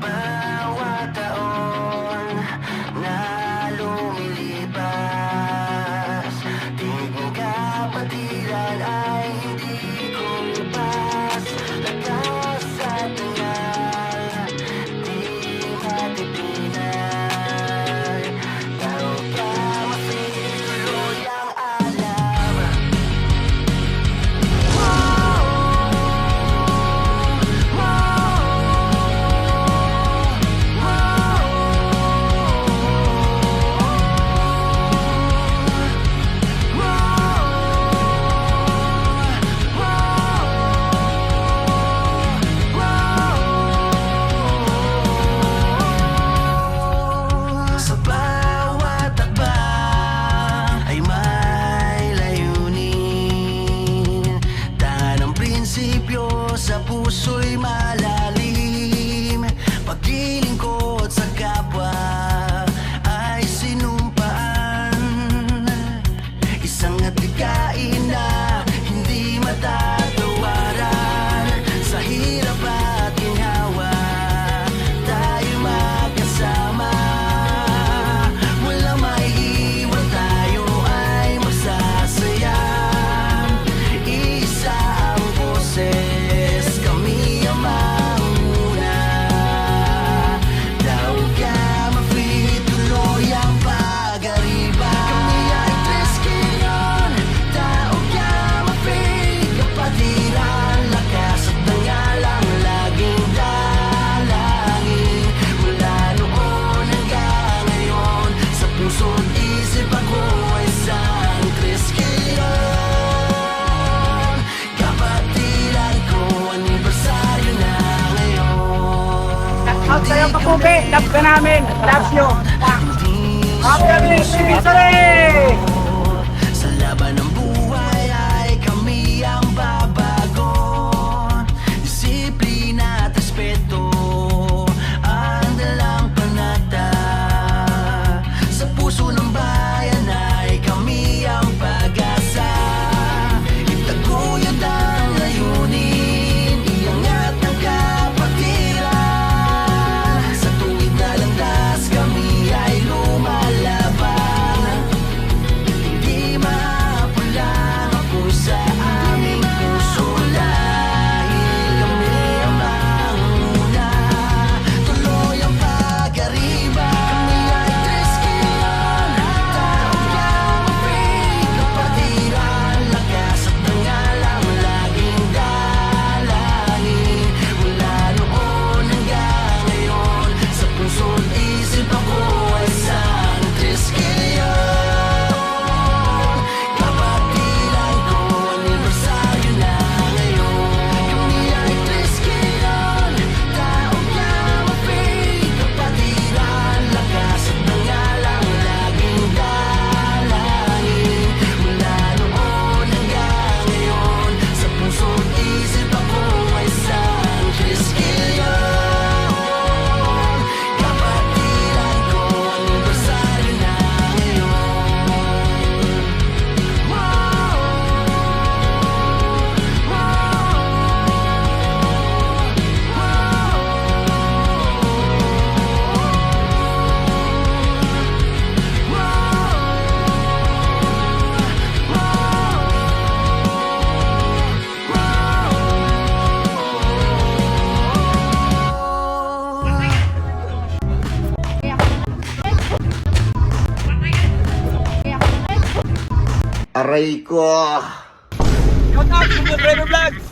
bawat taon na lumilipas, tingin mo kapatiran ay hindi ko lupas. Lakas at tangal, di matitinag. Tao ka, mapituloy ang alam. Sa bawat takbang ay may layunin. Tanang prinsipyo sa puso'y malalim. Paglilingkod sa kapwa ay sinumpaan. Isang adhikain na hindi matatawaran. Sa hirap at ginhawa tayo magkasama. Walang maiiwan, tayo ay magsasaya. Isa ang boses, kami ang mauna. Daw ka ma-free, tuloy ang pag-ariba. Kami ay Triskelion, tao ka ma-free. Kapatiran, lakas at tangalang laging dalangin. Mula noon hanggang ngayon, sa puso't isip ako ay isang Triskelion. Kapatiran ko, anibersaryo na ngayon. Out sa'yo kapugi, love ka namin, love you. Happy anniversary! Sa laban ng buhay ay kami ang babagon. Disiplina at respeto ang dalang panata. Sa puso ng bayan ay kami ang pag-asa. Itaguyod ang layunin, iangat ang kapatiran. Sa tuwid na landas kami ay lumalaban. Hindi mapulang ako sa aming puso, dahil kami ang manguna. Tuloy ang pag-ariba. Kami ay Triskelion, tao ka ma-free. Kapatiran, lakas at tangalang laging dalangin. Mula noon hanggang ngayon, sa puso't isip ako ay isang Triskelion. Kapatiran ko, anibersaryo na ngayon. Kami ay Triskelion, tao ka ma-free. Kapatiran, lakas at tangalang laging dalangin. Mula noon hanggang ngayon, sa puso't isip ako ay isang Triskelion. Kapatiran ko, anibersaryo na Aray ko! Shout out to the Breno Vlogs!